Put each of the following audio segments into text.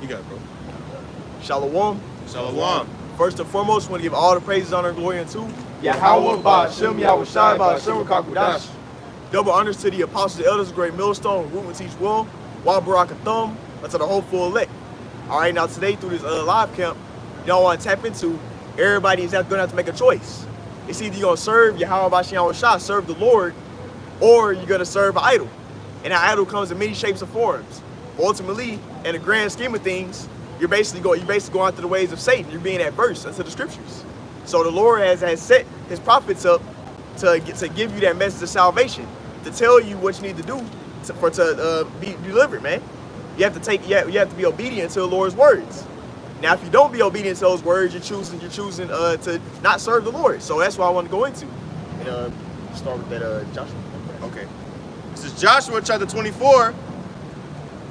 You got it, bro. Shalom. Shalom. First and foremost, we want to give all the praises, honor, and glory unto Yahweh, Ba'ashem, Yahweh Shai, Ba'ashem, Kakudash. Double honors to the apostles, the elders, the great millstone, root and teach well, Wa Barak Thumb, unto the hopeful elect. All right, now today through this live camp, y'all want to tap into, everybody is going to have to make a choice. It's either you're going to serve Yahweh, Ba'ashem, Yahweh Shai, serve the Lord, or you're going to serve an idol. And that idol comes in many shapes and forms. Ultimately, in the grand scheme of things, you're basically going through the ways of Satan. You're being adverse unto the scriptures. So the Lord has set his prophets up to give you that message of salvation, to tell you what you need to do to be delivered, man. You have to be obedient to the Lord's words. Now, if you don't be obedient to those words, you're choosing to not serve the Lord. So that's what I want to go into. And start with that Joshua. Okay. This is Joshua chapter 24,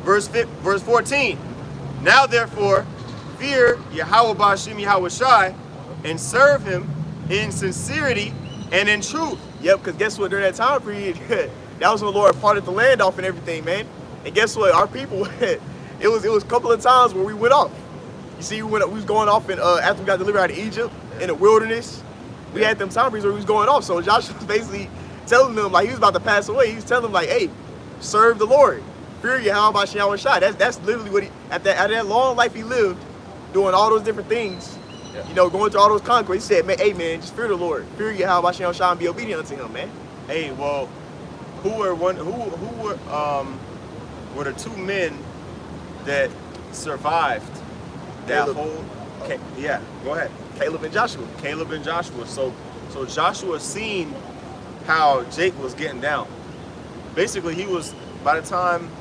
verse 14. Now therefore, fear Yahweh Ba'ashem Yahweh Shai, and serve him in sincerity and in truth. Yep, because guess what? During that time period, that was when the Lord parted the land off and everything, man. And guess what? Our people, it was a couple of times where we went off. You see, we was going off after we got delivered out of Egypt in the wilderness. We had them time periods where we was going off. So Joshua was basically telling them, like, he was about to pass away. He was telling them, like, hey, serve the Lord. Fear Yahweh Ba'ashem Yahweh Shai. That's literally what at that long life he lived, doing all those different things, you know, going through all those conquests. He said, man, hey man, just fear the Lord. Fear Yahweh Ba'ashem Yahweh Shai and be obedient unto him, man. Hey, well, who were the two men that survived that whole? Okay, yeah, go ahead. Caleb and Joshua. Caleb and Joshua. So Joshua seen how Jake was getting down. Basically, he was, by the time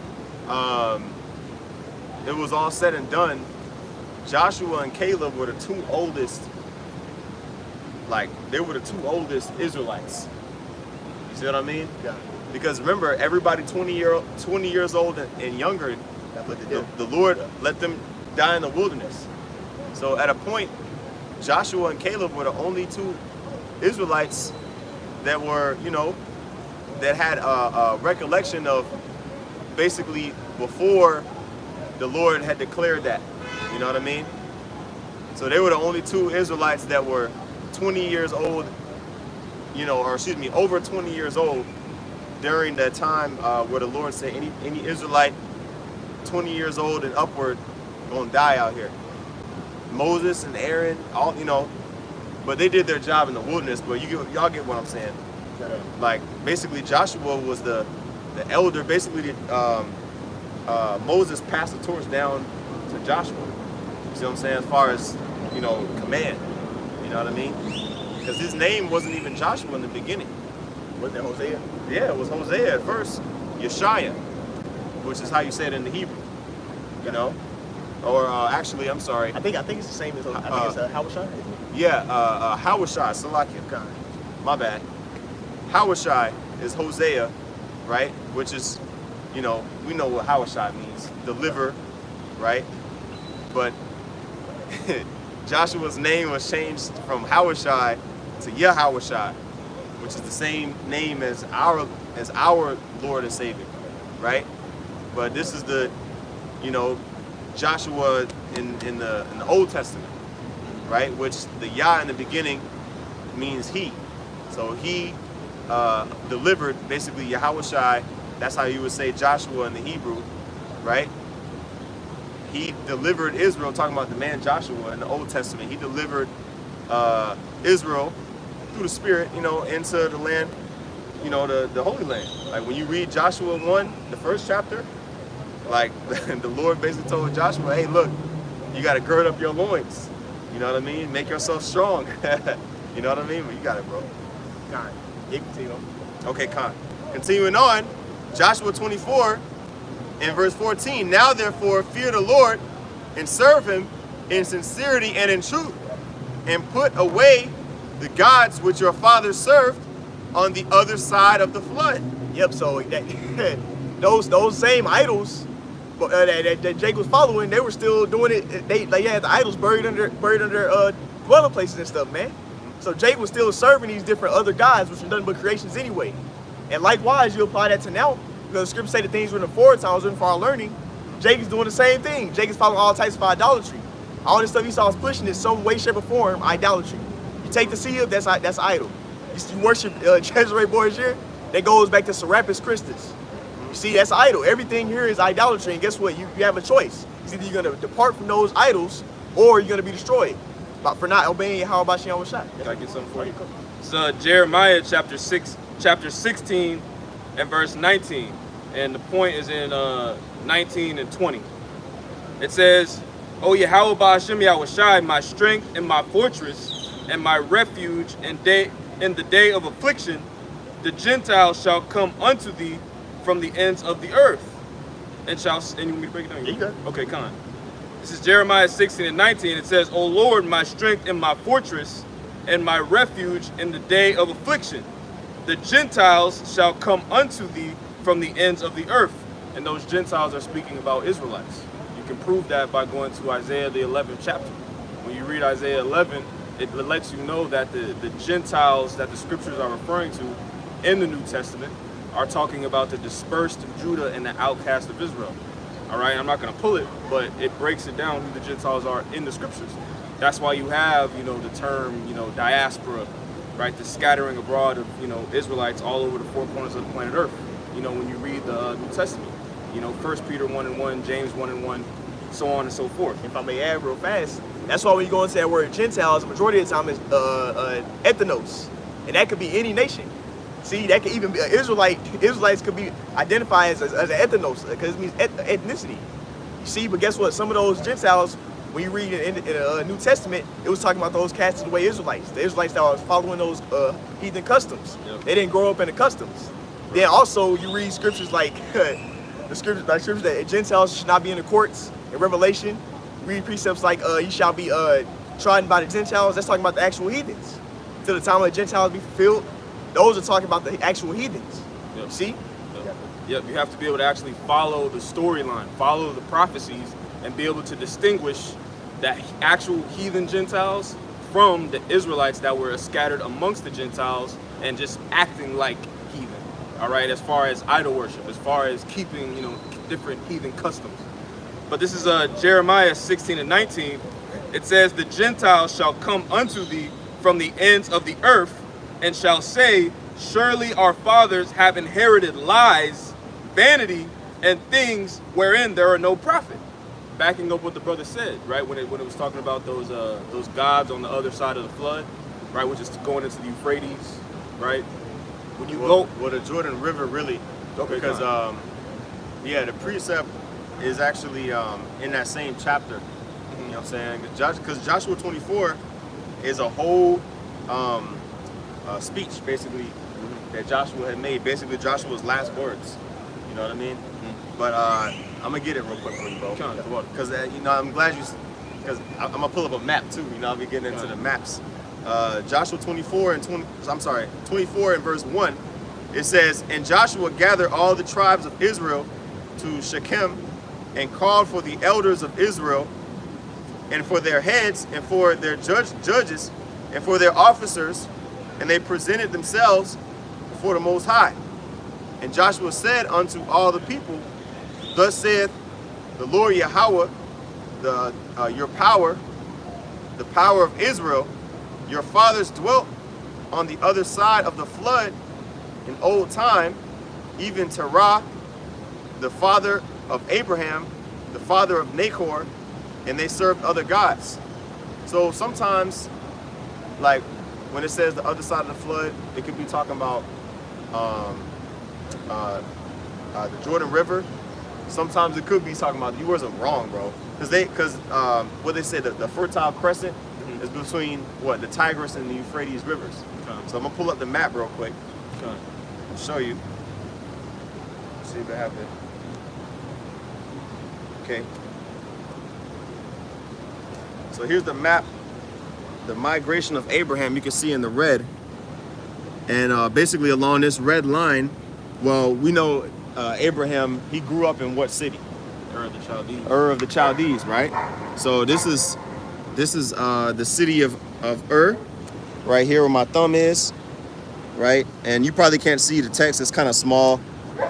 it was all said and done, Joshua and Caleb were the two oldest, Israelites. You see what I mean? Yeah. Because remember, everybody 20 years old and younger, the Lord let them die in the wilderness. So at a point, Joshua and Caleb were the only two Israelites that were, you know, that had a recollection of basically before the Lord had declared that. You know what I mean? So they were the only two Israelites that were 20 years old, you know, or excuse me, over 20 years old during that time where the Lord said any Israelite 20 years old and upward gonna die out here. Moses and Aaron, all, you know, but they did their job in the wilderness. But y'all get what I'm saying. Like basically, Joshua was the elder. Basically, Moses passed the torch down to Joshua. You see what I'm saying? As far as, you know, command. You know what I mean? Because his name wasn't even Joshua in the beginning. Wasn't that Hosea? Yeah, it was Hosea at first. Yeshaya, which is how you say it in the Hebrew. You know? Or actually, I'm sorry. I think it's the same as Hawashai. Yeah, Hawashai, Salakia. My bad. Hawashai is Hosea, right? Which is, you know, we know what Hawashai means, deliver, right? But Joshua's name was changed from Hawashai to Yahawashai, which is the same name as our Lord and Savior, right? But this is the, you know, Joshua in the Old Testament, right? Which the Yah in the beginning means he. So he delivered basically Yahawashai. That's how you would say Joshua in the Hebrew, right? He delivered Israel, talking about the man Joshua in the Old Testament. He delivered Israel through the Spirit, you know, into the land, you know, the Holy Land. Like when you read Joshua 1, the first chapter, like the Lord basically told Joshua, hey, look, you got to gird up your loins. You know what I mean? Make yourself strong. You know what I mean? But you got it, bro. Con. Yeah, continue. Okay, Con. Continuing on, Joshua 24 and verse 14. Now therefore fear the Lord and serve him in sincerity and in truth, and put away the gods which your fathers served on the other side of the flood. Yep, so that, those same idols that Jake was following, they were still doing it. They had the idols buried under dwelling places and stuff, man. So Jake was still serving these different other gods, which are nothing but creations anyway. And likewise, you apply that to now, because the scriptures say the things written in forward times written for our learning. Jake is doing the same thing. Jake is following all types of idolatry. All this stuff Esau is pushing is some way, shape, or form idolatry. You take the seal, that's idol. You worship Cesare Borgia, that goes back to Serapis Christus. You see, that's idol. Everything here is idolatry, and guess what? You have a choice. It's either you're going to depart from those idols, or you're going to be destroyed for not obeying how about Shem Shai. Can I get something for you? It's Jeremiah chapter 16 and verse 19. And the point is in 19 and 20. It says, O Yahweh Ba'ashem Yahushai, my strength and my fortress and my refuge in the day of affliction, the Gentiles shall come unto thee from the ends of the earth. And you want me to break it down? Yeah, you got it. Okay, come on. This is Jeremiah 16 and 19. It says, O Lord, my strength and my fortress and my refuge in the day of affliction, the Gentiles shall come unto thee from the ends of the earth. And those Gentiles are speaking about Israelites. You can prove that by going to Isaiah the 11th chapter. When you read Isaiah 11, it lets you know that the Gentiles that the scriptures are referring to in the New Testament are talking about the dispersed of Judah and the outcast of Israel. All right, I'm not going to pull it, but it breaks it down who the Gentiles are in the scriptures. That's why you have, the term, diaspora, right? The scattering abroad of, Israelites all over the four corners of the planet Earth. When you read the New Testament, 1 Peter 1:1, James 1:1, so on and so forth. If I may add real fast, that's why when you go into that word Gentiles, the majority of the time is ethnos, and that could be any nation. See, that could even be Israelites could be identified as an ethnos because it means ethnicity. You see, but guess what? Some of those Gentiles, when you read in the New Testament, it was talking about those casted away Israelites, the Israelites that was following those heathen customs. Yep. They didn't grow up in the customs. Right. Then also you read scriptures like the scriptures that Gentiles should not be in the courts. In Revelation, read precepts like you shall be trodden by the Gentiles. That's talking about the actual heathens. Till the time of the Gentiles be fulfilled. Those are talking about the actual heathens. Yep. You see? Yep, you have to be able to actually follow the storyline, follow the prophecies, and be able to distinguish that actual heathen Gentiles from the Israelites that were scattered amongst the Gentiles and just acting like heathen. All right, as far as idol worship, as far as keeping, different heathen customs. But this is Jeremiah 16 and 19. It says, the Gentiles shall come unto thee from the ends of the earth, and shall say, surely our fathers have inherited lies, vanity, and things wherein there are no profit. Backing up what the brother said, right? When it was talking about those gods on the other side of the flood, right? Which is going into the Euphrates, right? When you go, the Jordan River really, okay, because the precept is actually in that same chapter. Mm-hmm. You know what I'm saying? Because Joshua 24 is a whole speech basically that Joshua had made, basically Joshua's last words. You know what I mean? Mm-hmm. But I'm gonna get it real quick for you, bro. Because I'm glad because I'm gonna pull up a map too. I'll be getting into the maps. Joshua 24 and verse 1. It says, and Joshua gathered all the tribes of Israel to Shechem and called for the elders of Israel and for their heads and for their judges and for their officers, and they presented themselves before the Most High. And Joshua said unto all the people, thus saith the Lord Yahweh, your power, the power of Israel, your fathers dwelt on the other side of the flood in old time, even Terah, the father of Abraham, the father of Nahor, and they served other gods. So sometimes, like when it says the other side of the flood, it could be talking about the Jordan River. Sometimes it could be talking about, you wasn't wrong, bro. Because what they say, the Fertile Crescent is between the Tigris and the Euphrates rivers. Okay. So I'm gonna pull up the map real quick. Okay. I'll show you. See if I have it. Okay. So here's the map, the migration of Abraham. You can see in the red, and basically along this red line, we know Abraham, he grew up in what city? Ur of the Chaldees. Ur of the Chaldees, right? So this is the city of Ur, right here where my thumb is, right? And you probably can't see the text, it's kind of small.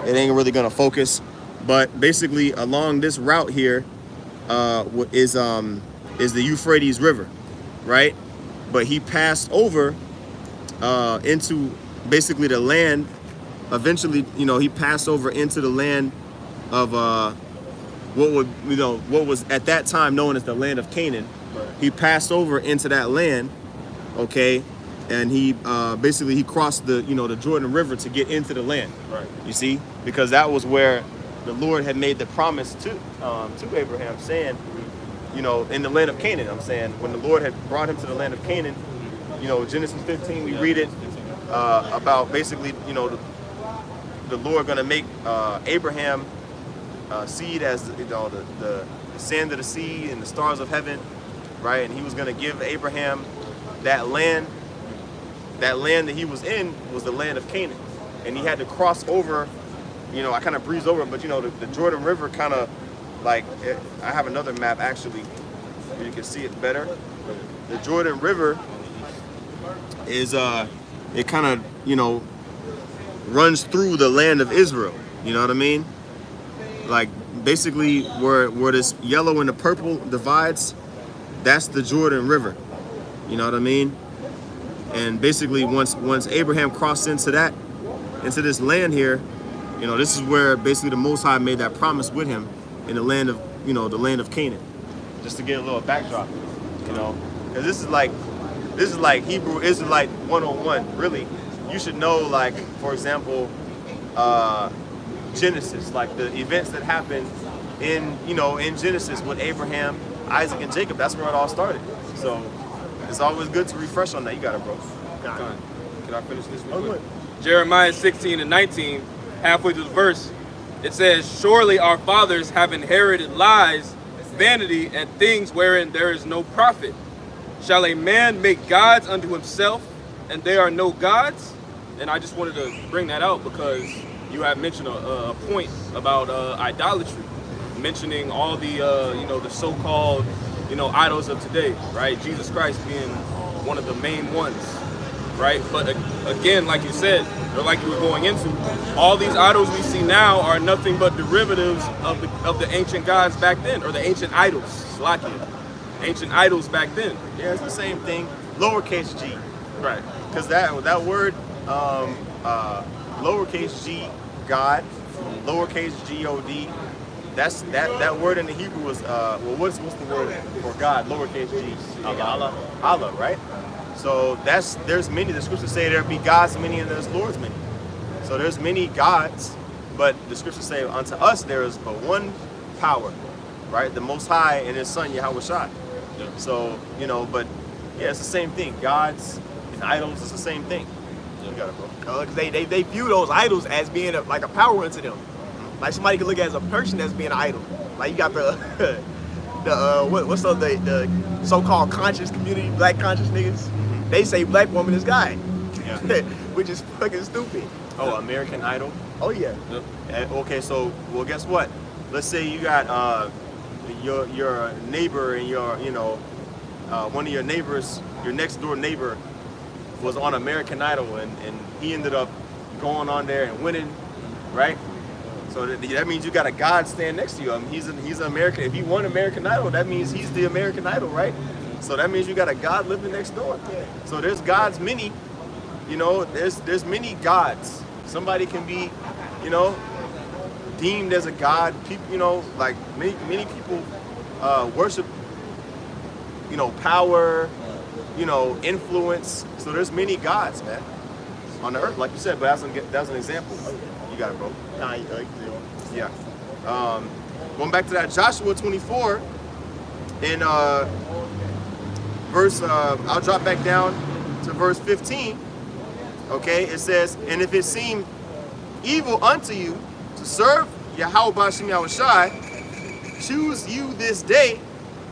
It ain't really gonna focus. But basically, along this route here is the Euphrates River, right? But he passed over into basically the land. Eventually, you know, he passed over into the land of what was at that time known as the land of Canaan. Right. He passed over into that land, okay, and he basically he crossed the Jordan River to get into the land. Right. You see, because that was where the Lord had made the promise to Abraham, saying, you know, in the land of Canaan. I'm saying when the Lord had brought him to the land of Canaan, you know, Genesis 15, we read it about basically, you know, the Lord going to make Abraham seed as the sand of the sea and the stars of heaven, right? And he was going to give Abraham that land. That land that he was in was the land of Canaan, and he had to cross over. You know, I kind of breezed over it, but you know, the Jordan River kind of like I have another map actually, where you can see it better. The Jordan River is it kind of, you know, runs through the land of Israel. You know what I mean? Like basically where this yellow and the purple divides, that's the Jordan River. You know what I mean? And basically once Abraham crossed into this land here, you know, this is where basically the Most High made that promise with him in the land of, you know, the land of Canaan. Just to get a little backdrop, you know, because this is like Hebrew Israelite 101. Really, you should know, like, for example, Genesis, like the events that happened in Genesis with Abraham, Isaac, and Jacob. That's where it all started. So it's always good to refresh on that. You got it, bro. Can I finish this real quick? Jeremiah 16 and 19, halfway through the verse, it says, "Surely our fathers have inherited lies, vanity, and things wherein there is no profit. Shall a man make gods unto himself, and there are no gods?" And I just wanted to bring that out because you have mentioned a point about idolatry, mentioning all the the so-called idols of today, right? Jesus Christ being one of the main ones, right? But again, like you said, or like you were going into, all these idols we see now are nothing but derivatives of the ancient gods back then, or the ancient idols, ancient idols back then. Yeah, it's the same thing, lowercase g, Right. because that word, lowercase g, God, lowercase God. That word in the Hebrew is what's the word for God? Lowercase g, Allah, right? So there's many. The scriptures say there be gods many and there's lords many. So there's many gods, but the scriptures say unto us there is but one power, right? The Most High and His Son Yahweh Shai. Yeah. So but yeah, it's the same thing. Gods and idols is the same thing. You got it, bro. Because they view those idols as being like a power unto them. Like somebody could look at as a person as being an idol. Like you got the so-called conscious community, black conscious niggas. They say black woman is God, Yeah. which is fucking stupid. Oh, American Idol. Oh yeah. Okay, so well, guess what? Let's say you got your neighbor and your one of your neighbors, your next door neighbor, was on American Idol and he ended up going on there and winning, right? So that means you got a God stand next to you. I mean, he's an American. If he won American Idol, that means he's the American Idol, right? So that means you got a God living next door. So there's gods many, there's many gods. Somebody can be, deemed as a god. People, like many people worship, power, influence. So there's many gods, man, on the earth, like you said. But that's an example. You got it, bro. Nah, you Yeah. Going back to that Joshua 24, in verse, I'll drop back down to verse 15. Okay, it says, "And if it seem evil unto you to serve Yahweh B'Shem Yahweh Shai, choose you this day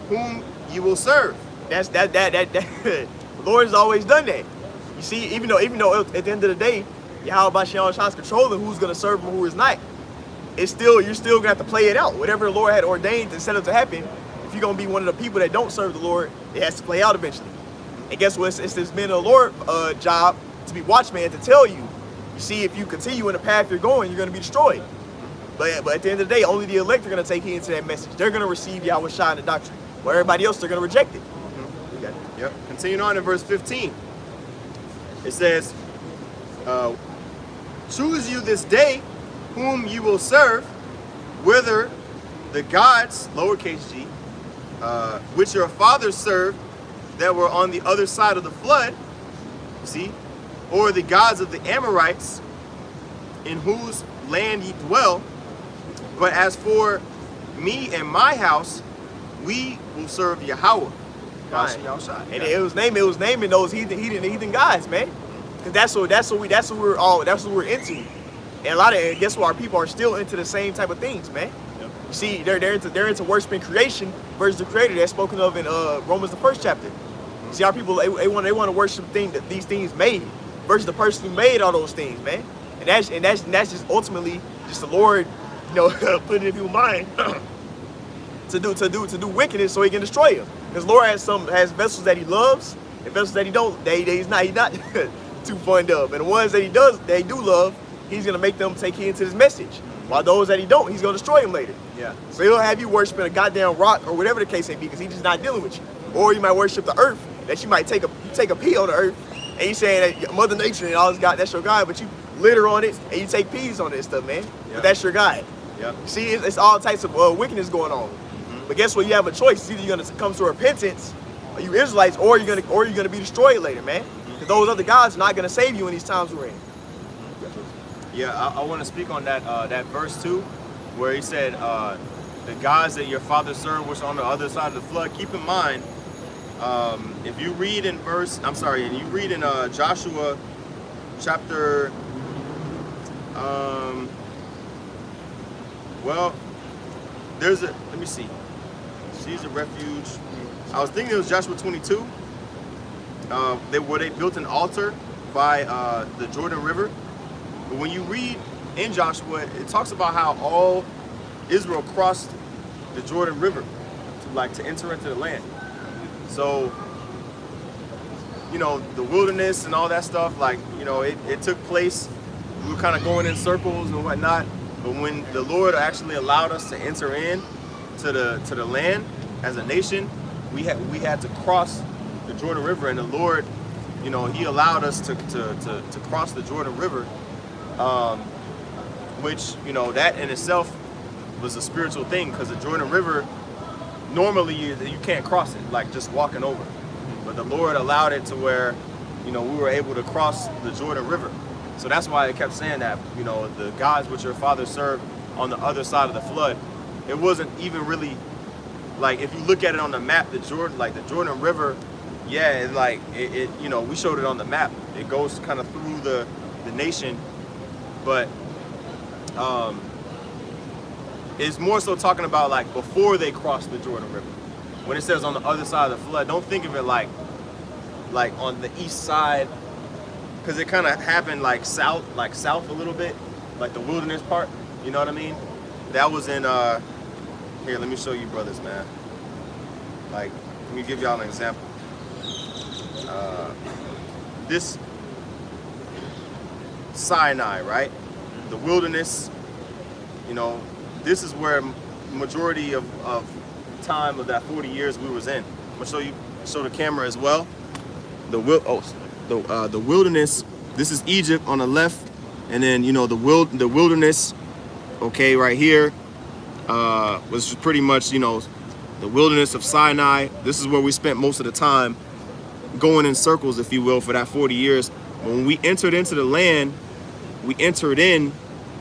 whom you will serve." That the Lord has always done that. You see, even though at the end of the day, Yahweh B'Shem Shai is controlling who's gonna serve him and who is not. You're still gonna have to play it out. Whatever the Lord had ordained and set up to happen, if you're gonna be one of the people that don't serve the Lord, it has to play out eventually. And guess what? It's this men of the Lord job to be watchman to tell you. You see, if you continue in the path you're going, you're gonna be destroyed. But at the end of the day, only the elect are going to take heed to that message. They're going to receive Yahweh Shai and the doctrine. Where everybody else, they're going to reject it. Yep. Continuing on in verse 15. It says, choose you this day whom you will serve, whether the gods, lowercase g, which your fathers served that were on the other side of the flood, see, or the gods of the Amorites in whose land ye dwell. But as for me and my house, we will serve Yahweh. And it was naming those heathen gods, man. Because that's what we're into. And a lot of guess what, our people are still into the same type of things, man. Yep. You see, they're into worshiping creation versus the Creator that's spoken of in Romans the 1st chapter. You see, our people they want to worship these things made versus the person who made all those things, man. And that's just ultimately just the Lord, putting it in people's mind to do wickedness so He can destroy them. Because Lord has vessels that He loves and vessels that He don't. He's not too fond of. And the ones that He do love, He's gonna make them take heed to His message. While those that He don't, He's gonna destroy them later. Yeah. So He'll have you worshiping a goddamn rock or whatever the case may be, because He's just not dealing with you. Or you might worship the earth, that you might take a pee on the earth, and you saying that Mother Nature and all this God, that's your God, but you litter on it and you take peas on it and stuff, man. Yeah. But that's your God. Yeah. See, it's all types of wickedness going on. But guess what? You have a choice. It's either you're gonna come to repentance, or you Israelites, or you're gonna be destroyed later, man. Because those other gods are not gonna save you in these times we're in. Yeah, I want to speak on that verse too, where he said, the gods that your father served was on the other side of the flood. Keep in mind, if you read in Joshua chapter, let me see. She's a refuge. I was thinking it was Joshua 22. Where they built an altar by the Jordan River. But when you read in Joshua, it talks about how all Israel crossed the Jordan River to enter into the land. So, the wilderness and all that stuff, it took place. We were kind of going in circles and whatnot. But when the Lord actually allowed us to enter in to the land as a nation, we had to cross the Jordan River, and the Lord, He allowed us to cross the Jordan River, which that in itself was a spiritual thing, because the Jordan River normally you can't cross it like just walking over, but the Lord allowed it to where we were able to cross the Jordan River. So that's why it kept saying that, the gods which your father served on the other side of the flood. It wasn't even really, if you look at it on the map, the Jordan River, yeah, we showed it on the map. It goes kind of through the nation, but it's more so talking about before they crossed the Jordan River. When it says on the other side of the flood, don't think of it like on the east side, because it kind of happened south a little bit, like the wilderness part. You know what I mean? That was in here. Let me show you, brothers, man. Let me give y'all an example. This Sinai, right? The wilderness. This is where majority of time of that 40 years we was in. I'm gonna show the camera as well. The wilderness. This is Egypt on the left, and then the wilderness. Okay, right here was pretty much the wilderness of Sinai. This is where we spent most of the time going in circles, if you will, for that 40 years. When we entered into the land, we entered in,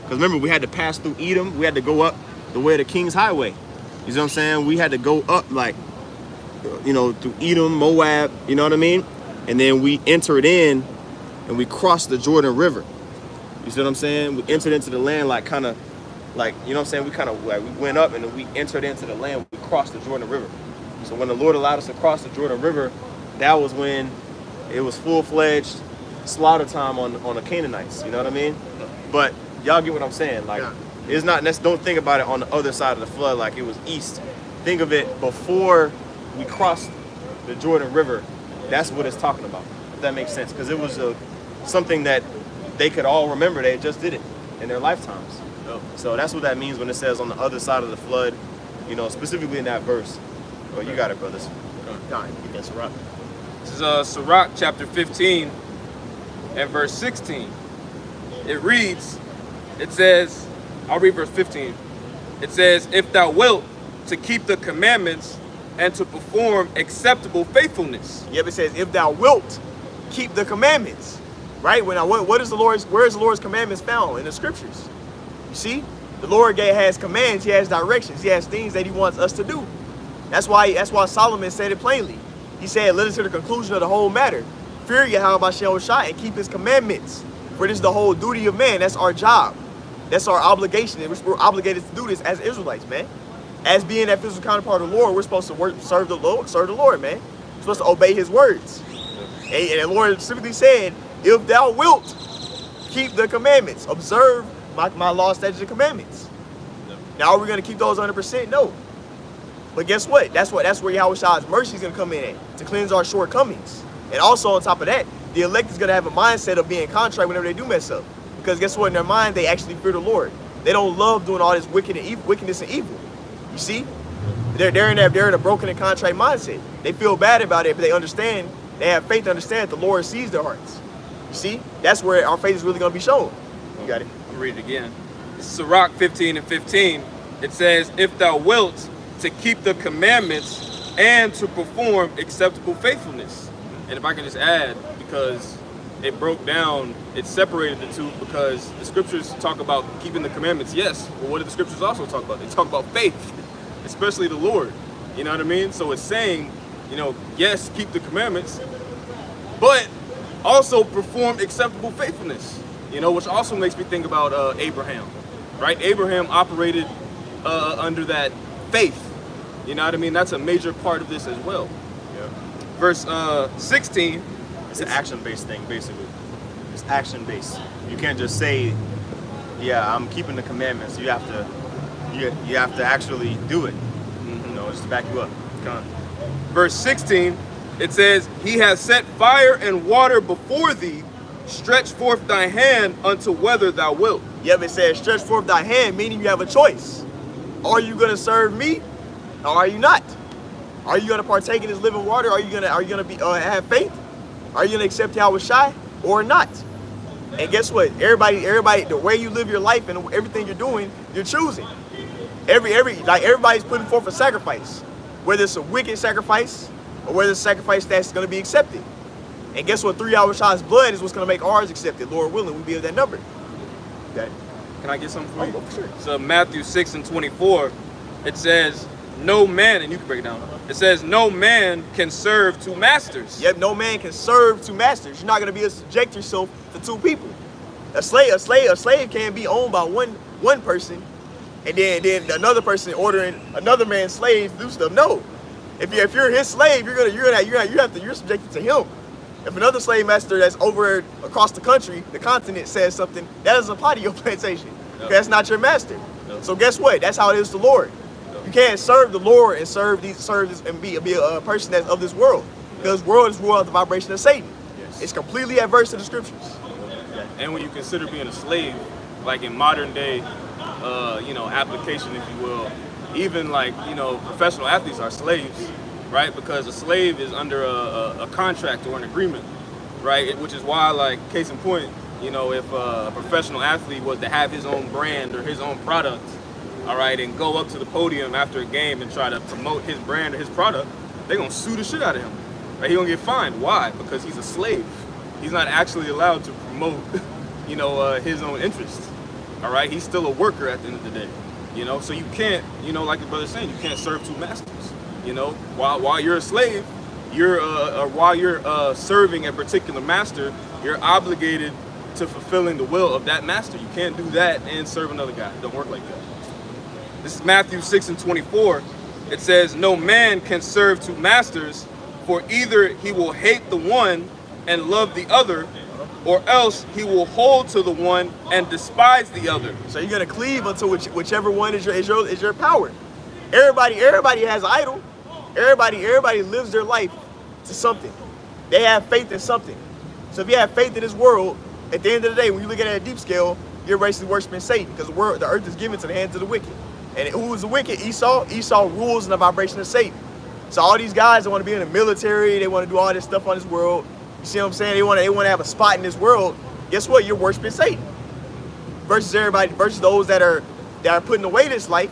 because remember, we had to pass through Edom. We had to go up the way of the King's Highway. You know what I'm saying? We had to go up through Edom, Moab, you know what I mean? And then we entered in and we crossed the Jordan River. You see what I'm saying? We entered into the land you know what I'm saying? We kind of we went up and then we entered into the land. We crossed the Jordan River. So when the Lord allowed us to cross the Jordan River, that was when it was full-fledged slaughter time on the Canaanites. You know what I mean? But y'all get what I'm saying? It's not. Don't think about it on the other side of the flood like it was east. Think of it before we crossed the Jordan River. That's what it's talking about. If that makes sense, because it was something that they could all remember. They just did it in their lifetimes. So that's what that means when it says on the other side of the flood, you know, specifically in that verse. Well, you got it, brothers. God, get that Sirach. This is Sirach chapter 15 and verse 16. It reads, it says, I'll read verse 15. It says, if thou wilt to keep the commandments and to perform acceptable faithfulness. Yep, it says, if thou wilt keep the commandments. Right? What is the Lord's, where is the Lord's commandments found? In the scriptures. You see? The Lord has commands, he has directions, he has things that he wants us to do. That's why Solomon said it plainly. He said, let us to the conclusion of the whole matter. Fear Yahweh Shai and keep his commandments. For this is the whole duty of man. That's our job. That's our obligation. We're obligated to do this as Israelites, man. As being that physical counterpart of the Lord, we're supposed to serve the Lord, man. We're supposed to obey his words. And the Lord specifically said, if thou wilt keep the commandments, observe my law, statutes, and commandments. Now, are we going to keep those 100%? No. But guess what? That's where Yahweh Shai's mercy is going to come in at, to cleanse our shortcomings. And also on top of that, the elect is going to have a mindset of being contrite whenever they do mess up. Because guess what? In their mind, they actually fear the Lord. They don't love doing all this wickedness and evil. You see? They're in a broken and contrite mindset. They feel bad about it, but they understand, they have faith to understand that the Lord sees their hearts. You see? That's where our faith is really going to be shown. You got it? I'll read it again. It's Sirach 15 and 15. It says, if thou wilt to keep the commandments and to perform acceptable faithfulness. And if I can just add, because it broke down, it separated the two, because the scriptures talk about keeping the commandments, yes, but what do the scriptures also talk about? They talk about faith, especially the Lord. You know what I mean? So it's saying, you know, yes, keep the commandments, but also perform acceptable faithfulness, you know, which also makes me think about Abraham, right? Abraham operated under that faith. You know what I mean? That's a major part of this as well. Yeah. Verse 16. It's an action-based thing, basically. It's action-based. You can't just say, yeah, I'm keeping the commandments. You have to actually do it. Mm-hmm. You know, just to back you up. Come on. Verse 16, it says, he has set fire and water before thee. Stretch forth thy hand unto whether thou wilt. Yep, it says, stretch forth thy hand, meaning you have a choice. Are you going to serve me, or are you not? Are you going to partake in this living water? Are you going to be have faith? Are you going to accept Yahweh Shai or not? And guess what? Everybody, the way you live your life and everything you're doing, you're choosing. Everybody's putting forth a sacrifice, whether it's a wicked sacrifice or whether it's a sacrifice that's going to be accepted. And guess what? Through Yahweh Shai's blood is what's going to make ours accepted. Lord willing, we'll be of that number. Okay. Can I get something for you? Oh, for sure. So Matthew 6 and 24, it says, no man, and you can break it down. It says, no man can serve two masters. Yep, no man can serve two masters. You're not going to be able to subject yourself to two people. A slave can't be owned by one person, and then another person ordering another man's slave to do stuff. No, if you're his slave, you're subjected to him. If another slave master that's over across the country, the continent, says something, that doesn't apply to your plantation. No. That's not your master. No. So guess what? That's how it is to the Lord. No. You can't serve the Lord and serve this and be a person that's of this world. Because world is ruled out the vibration of Satan. Yes. It's completely adverse to the scriptures. And when you consider being a slave, like in modern day, application, if you will, even like, professional athletes are slaves, right? Because a slave is under a contract or an agreement, right? Which is why, like, case in point, if a professional athlete was to have his own brand or his own product, all right, and go up to the podium after a game and try to promote his brand or his product, they're gonna sue the shit out of him. Right? He's gonna get fined. Why? Because he's a slave. He's not actually allowed to promote, his own interests. All right, he's still a worker at the end of the day. So you can't, like the brother's saying, you can't serve two masters. While you're a slave, while you're serving a particular master, you're obligated to fulfilling the will of that master. You can't do that and serve another guy. It don't work like that. This is Matthew 6 and 24. It says, no man can serve two masters, for either he will hate the one and love the other, or else he will hold to the one and despise the other. So you're gonna cleave unto whichever one is your power. Everybody has an idol. Everybody lives their life to something. They have faith in something. So if you have faith in this world, at the end of the day, when you look at it at a deep scale, you're basically worshiping Satan, because the earth is given to the hands of the wicked. And who is the wicked? Esau. Esau rules in the vibration of Satan. So all these guys that want to be in the military, they want to do all this stuff on this world. You see what I'm saying? They want to have a spot in this world. Guess what? You're worshiping Satan. Versus everybody, versus those that are putting away this life.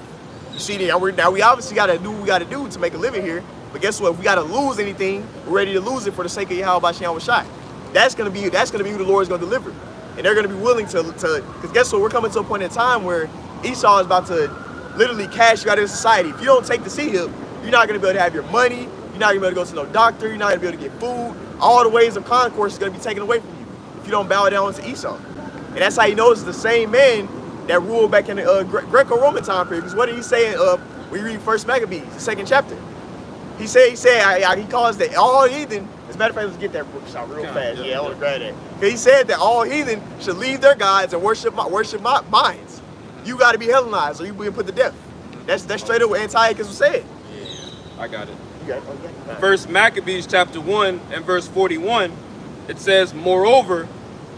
You see, now we obviously got to do what we got to do to make a living here. But guess what? If we got to lose anything, we're ready to lose it for the sake of Yahweh Shem Shai. That's gonna be who the Lord is gonna deliver, and they're gonna be willing to. Because guess what? We're coming to a point in time where Esau is about to literally cash you out of society. If you don't take the seed up, you're not gonna be able to have your money. You're not gonna be able to go to no doctor. You're not gonna be able to get food. All the ways of concourse is gonna be taken away from you if you don't bow down to Esau. And that's how you know it's the same man that ruled back in the Greco-Roman time period. Because what did he say when you read First Maccabees, the 2nd chapter? He calls that all heathen. As a matter of fact, let's get that book shot real fast. Yeah, I want to grab that. He said that all heathen should leave their gods and worship mines. You got to be Hellenized, or you will be put to death. That's straight up what Antiochus was saying. Yeah, I got it. First Maccabees chapter 1 and verse 41, it says, moreover,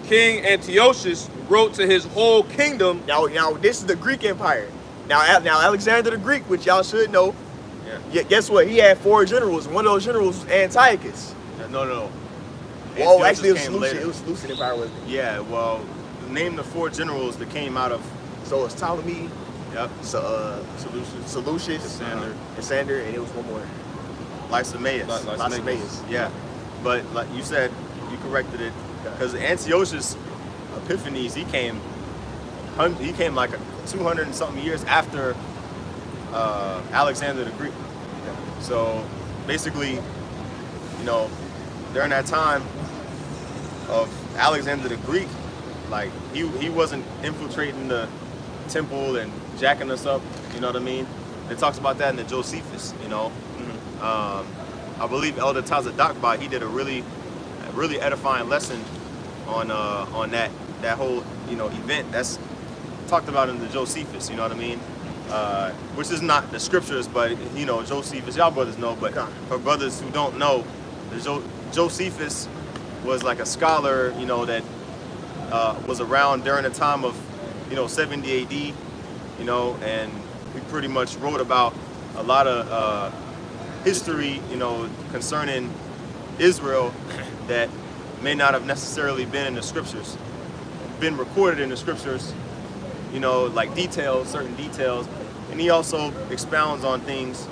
King Antiochus wrote to his whole kingdom. Now this is the Greek Empire. Now Alexander the Greek, which y'all should know. Yeah. Guess what? He had 4 generals. One of those generals was Antiochus. No. Well, actually, it was Seleucid. It was Seleucid Empire, wasn't it? Yeah. Well, name the 4 generals that came out of. So it's Ptolemy. Yep. So Seleucus, Cassander, and it was one more. Lysimachus. Yeah. But like you said, you corrected it, because Antiochus Epiphanes, he came like 200 and something years after Alexander the Greek. So basically, during that time of Alexander the Greek, like he wasn't infiltrating the temple and jacking us up. You know what I mean? It talks about that in the Josephus. I believe Elder Tazadakba, he did a really edifying lesson on that whole event. That's talked about in the Josephus. You know what I mean? Which is not the scriptures, but Josephus, y'all brothers know, but for brothers who don't know, Josephus was like a scholar, that was around during the time of 70 AD, and he pretty much wrote about a lot of history, concerning Israel that may not have necessarily been in the scriptures, been recorded in the scriptures, like certain details. And he also expounds on things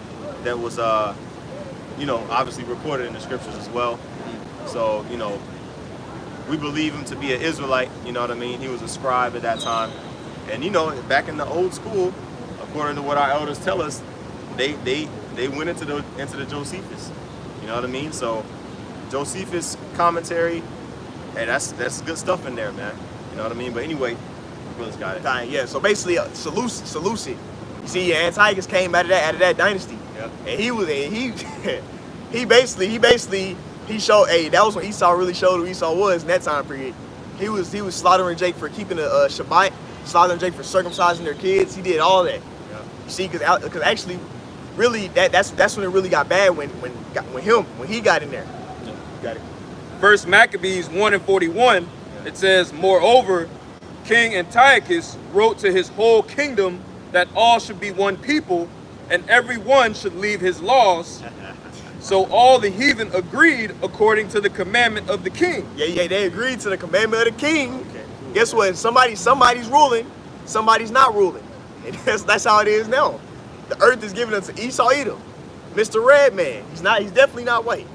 that was, obviously recorded in the scriptures as well. So, we believe him to be an Israelite, you know what I mean? He was a scribe at that time. And, back in the old school, according to what our elders tell us, they went into the Josephus, you know what I mean? So, Josephus commentary, hey, that's good stuff in there, man. You know what I mean? But anyway, brothers got it. Yeah, so basically, Seleucid. You see, Antiochus came out of that dynasty, and he basically showed. Hey, that was when Esau really showed who Esau was in that time period. He was slaughtering Jake for keeping the Shabbat, slaughtering Jake for circumcising their kids. He did all that. Yeah. You see, because actually, really that's when it really got bad when he got in there. Yeah. Got it. First Maccabees 1 and 41, it says, moreover, King Antiochus wrote to his whole kingdom that all should be one people, and every one should leave his laws. So all the heathen agreed according to the commandment of the king. Yeah, they agreed to the commandment of the king. Okay. Guess what? Somebody's ruling, somebody's not ruling. And that's how it is now. The earth is given unto Esau Edom, Mr. Red Man. He's definitely not white.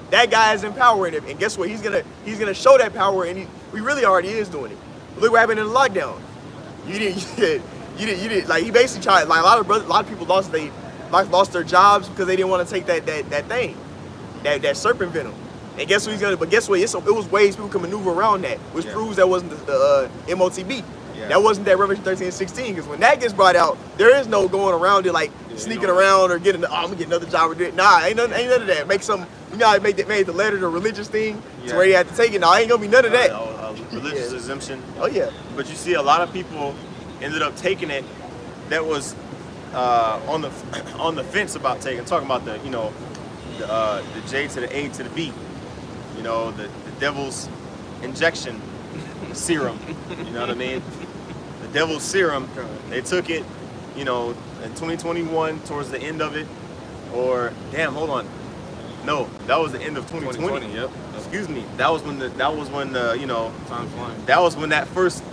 That guy is in power in it. And guess what? He's gonna show that power, and he really already is doing it. Look what happened in the lockdown. You didn't like, he basically tried, like a lot of people lost their jobs because they didn't want to take that serpent venom. And guess what he's gonna? But guess what? It was ways people can maneuver around that, which proves that wasn't the MOTB. Yeah. That wasn't that Revelation 13 and 16. Because when that gets brought out, there is no going around it like sneaking around or getting. I'm gonna get another job or do it. Nah, ain't none of that. Make some. Made the letter the religious thing to where you have to take it. Nah, ain't gonna be none of that. Religious exemption. Oh yeah. But you see, a lot of people ended up taking it. That was on the fence about taking. Talking about the J to the A to the B. The devil's injection serum. You know what I mean? The devil's serum. They took it, you know, in 2021 towards the end of it, or damn, hold on. No, that was the end of 2020. Yep. Excuse me. That was when you know, Time's flying. that was when that first.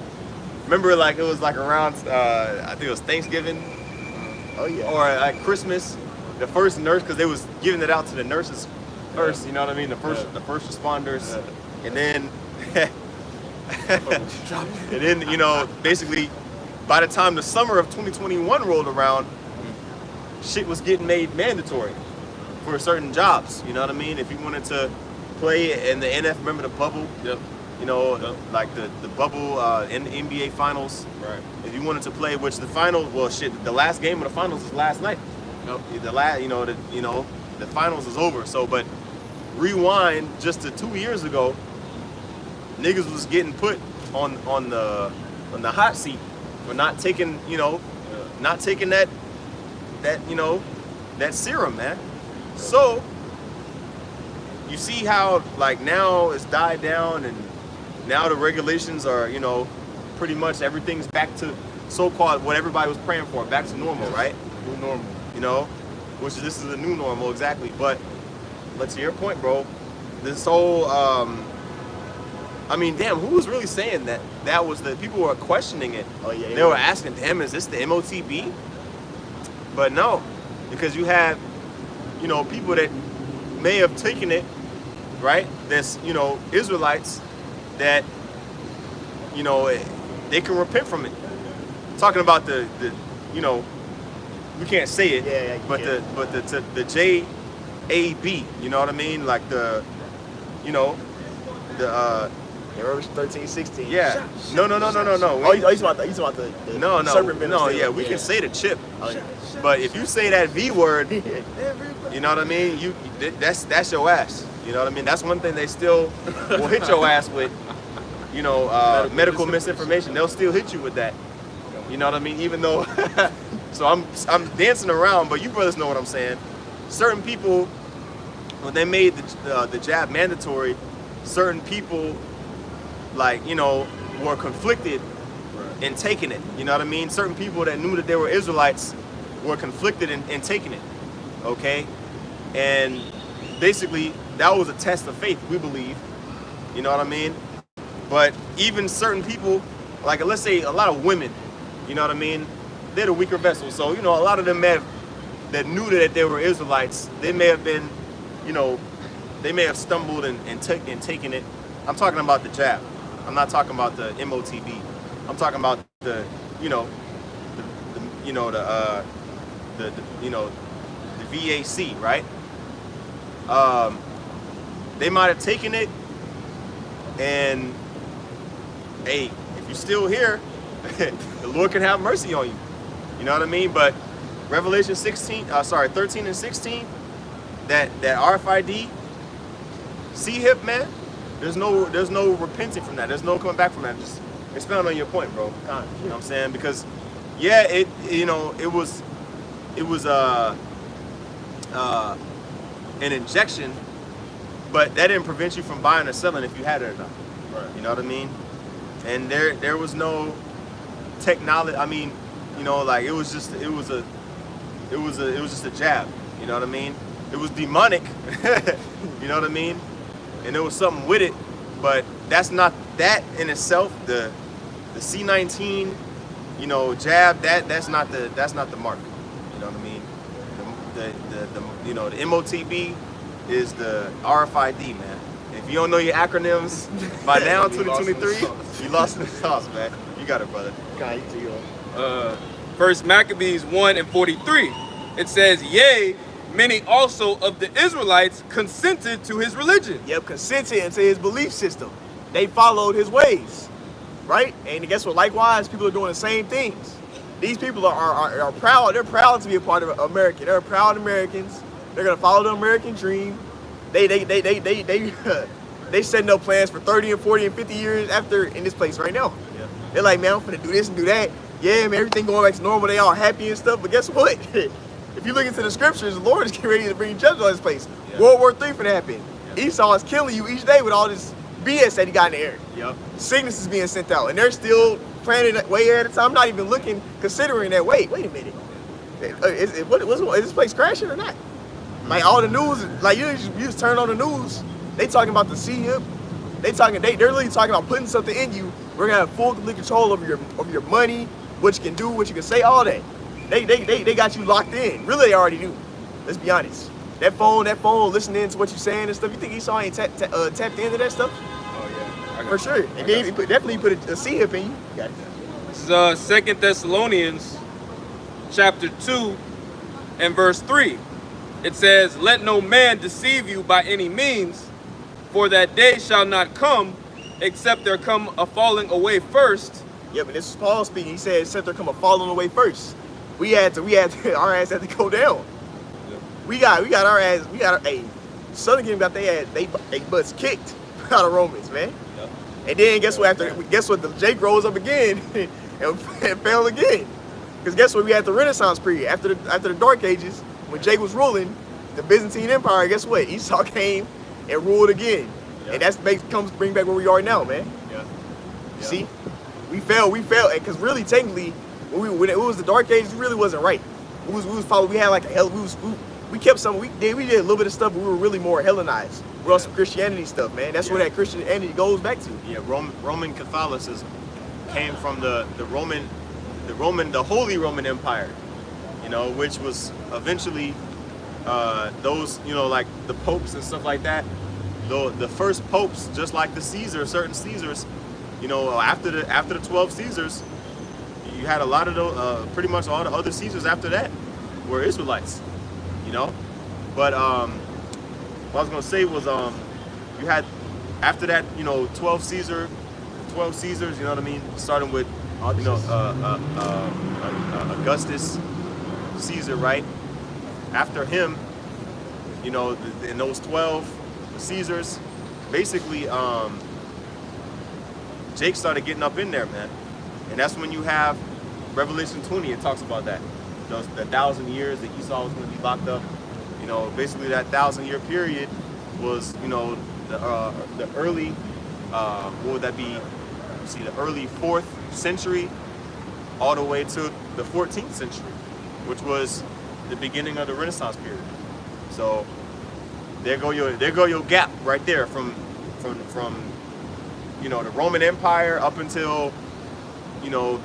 Remember, like it was like around I think it was Thanksgiving. Oh yeah. Or like Christmas, the first nurse, because they was giving it out to the nurses first, you know what I mean? The first responders, and then and then, you know, basically by the time the summer of 2021 rolled around, shit was getting made mandatory for certain jobs, you know what I mean? If you wanted to play in the NF, remember the bubble? Yep. You know, like the bubble in the NBA finals. Right. If you wanted to play, which the final, well, shit, the last game of the finals is last night. Nope. The finals is over. So, but rewind just to 2 years ago, niggas was getting put on the hot seat for not taking, you know, not taking that you know, that serum, man. So you see how like now it's died down, and now the regulations are, you know, pretty much everything's back to so-called what everybody was praying for, back to normal, right? New normal. You know, which this is the new normal, exactly. But to your point, bro, this whole I mean, damn, who was really saying that? That was the people were questioning it. Oh yeah. They were asking, damn, is this the MOTB? But no, because you have, you know, people that may have taken it, right? That's, you know, Israelites that, you know, they can repent from it. Talking about the you know, we can't say it, Yeah, you but can't. the JAB, you know what I mean? Like the, you know, the Revelation 13, 16. yeah. No. Oh, you talking about the No, serpent minister. yeah, we can say the chip. But if you say that V word, Everybody. you know what I mean? That's your ass. You know what I mean? That's one thing they still will hit your ass with. You know, medical misinformation. They'll still hit you with that. You know what I mean? Even though, so I'm dancing around, but you brothers know what I'm saying. Certain people, when they made the jab mandatory, certain people, like, you know, were conflicted in taking it. You know what I mean? Certain people that knew that they were Israelites were conflicted in taking it. Okay? And basically, that was a test of faith, we believe. You know what I mean? But even certain people, like let's say a lot of women, you know what I mean? They're the weaker vessel. So, you know, a lot of them that knew that they were Israelites, they may have been, you know, they may have stumbled and taken it. I'm talking about the jab. I'm not talking about the MOTB. I'm talking about the, you know, the VAC, right? They might have taken it, and hey, if you're still here, the Lord can have mercy on you. You know what I mean? But Revelation 13 and 16, that RFID, C-hip, man, there's no repenting from that. There's no coming back from that. Just expound on your point, bro. You know what I'm saying? Because yeah, it was an injection, but that didn't prevent you from buying or selling if you had it or not. Right. You know what I mean? And there was no technology. I mean, you know, like it was just a jab. You know what I mean? It was demonic. You know what I mean? And there was something with it, but that's not that in itself. The C19, you know, jab. That's not the mark. You know what I mean? The MOTB is the RFID, man. If you don't know your acronyms by now, 2023, you lost in the sauce, man. You got it, brother. First Maccabees 1 and 43. It says, yea, many also of the Israelites consented to his religion. Yep, consented into his belief system. They followed his ways, right? And guess what? Likewise, people are doing the same things. These people are proud. They're proud to be a part of America. They're proud Americans. They're gonna follow the American dream. They setting up plans for 30 and 40 and 50 years after in this place right now. Yeah. They're like, man, I'm finna do this and do that. Yeah, man, everything going back to normal. They all happy and stuff. But guess what? If you look into the scriptures, the Lord is getting ready to bring judgment on this place. Yeah. World War III finna happen. Yeah. Esau is killing you each day with all this BS that he got in the air. Yep. Sickness is being sent out, and they're still planning it way ahead of time. I'm not even looking, considering that. Wait a minute. Is this place crashing or not? Like all the news, like you just turn on the news, they talking about the C-hip. They're literally talking about putting something in you. We're gonna have full complete control over your money, what you can do, what you can say, all that. They got you locked in. Really, they already do. Let's be honest. That phone, listening to what you're saying and stuff. You think Esau ain't tapped into that stuff? Oh yeah, For sure. And then he definitely put a C-hip in you. Got it. This is 2 Thessalonians chapter 2 and verse 3. It says, "Let no man deceive you by any means, for that day shall not come, except there come a falling away first." Yeah, but this is Paul speaking. He said, "Except there come a falling away first." We had to our ass had to go down. We got hey, Southern Kingdom got they butts kicked out of Romans, man. Yep. And then guess what? The Jake rose up again and fell again. Because guess what? We had the Renaissance period after the Dark Ages when Jake was ruling the Byzantine Empire. Guess what? Esau came and ruled again, and that's bring back where we are now, man. Yeah. See, we failed, because really technically, when it was the Dark Ages, it really wasn't right. We had like we kept some. We did a little bit of stuff, but we were really more Hellenized. We're on some Christianity stuff, man. That's where that Christianity goes back to. Yeah, Roman Catholicism came from the Holy Roman Empire, which was eventually those, like the popes and stuff like that. The first popes, just like the certain Caesars, after the 12 Caesars, you had a lot of those, pretty much all the other Caesars after that were Israelites, But what I was gonna say was you had after that, 12 Caesars, you know what I mean, starting with Augustus Caesar, right? After him, in those 12 Caesars, basically Jake started getting up in there, man. And that's when you have Revelation 20, it talks about that. The 1,000 years that Esau was going to be locked up. Basically that 1,000-year period was, the early, what would that be? See, the early 4th century all the way to the 14th century, which was the beginning of the Renaissance period. So there go your gap right there from the Roman Empire up until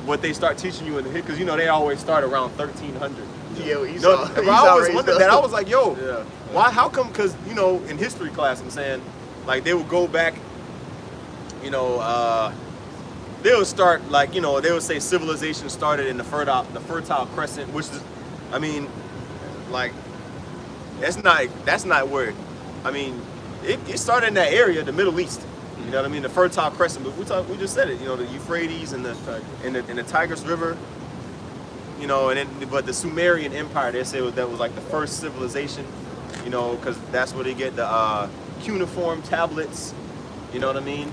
what they start teaching you in the because they always start around 1300. Yeah, I always wondered that. I was like, yo, yeah. Why? How come? Because in history class, I'm saying, like they would go back, they would start like they would say civilization started in the Fertile Crescent, which is, I mean, like that's not where, I mean, it started in that area, the Middle East. You know what I mean? The Fertile Crescent, but we just said it. The Euphrates and the Tigris River. But the Sumerian Empire, they say that was like the first civilization. Because that's where they get the cuneiform tablets. You know what I mean?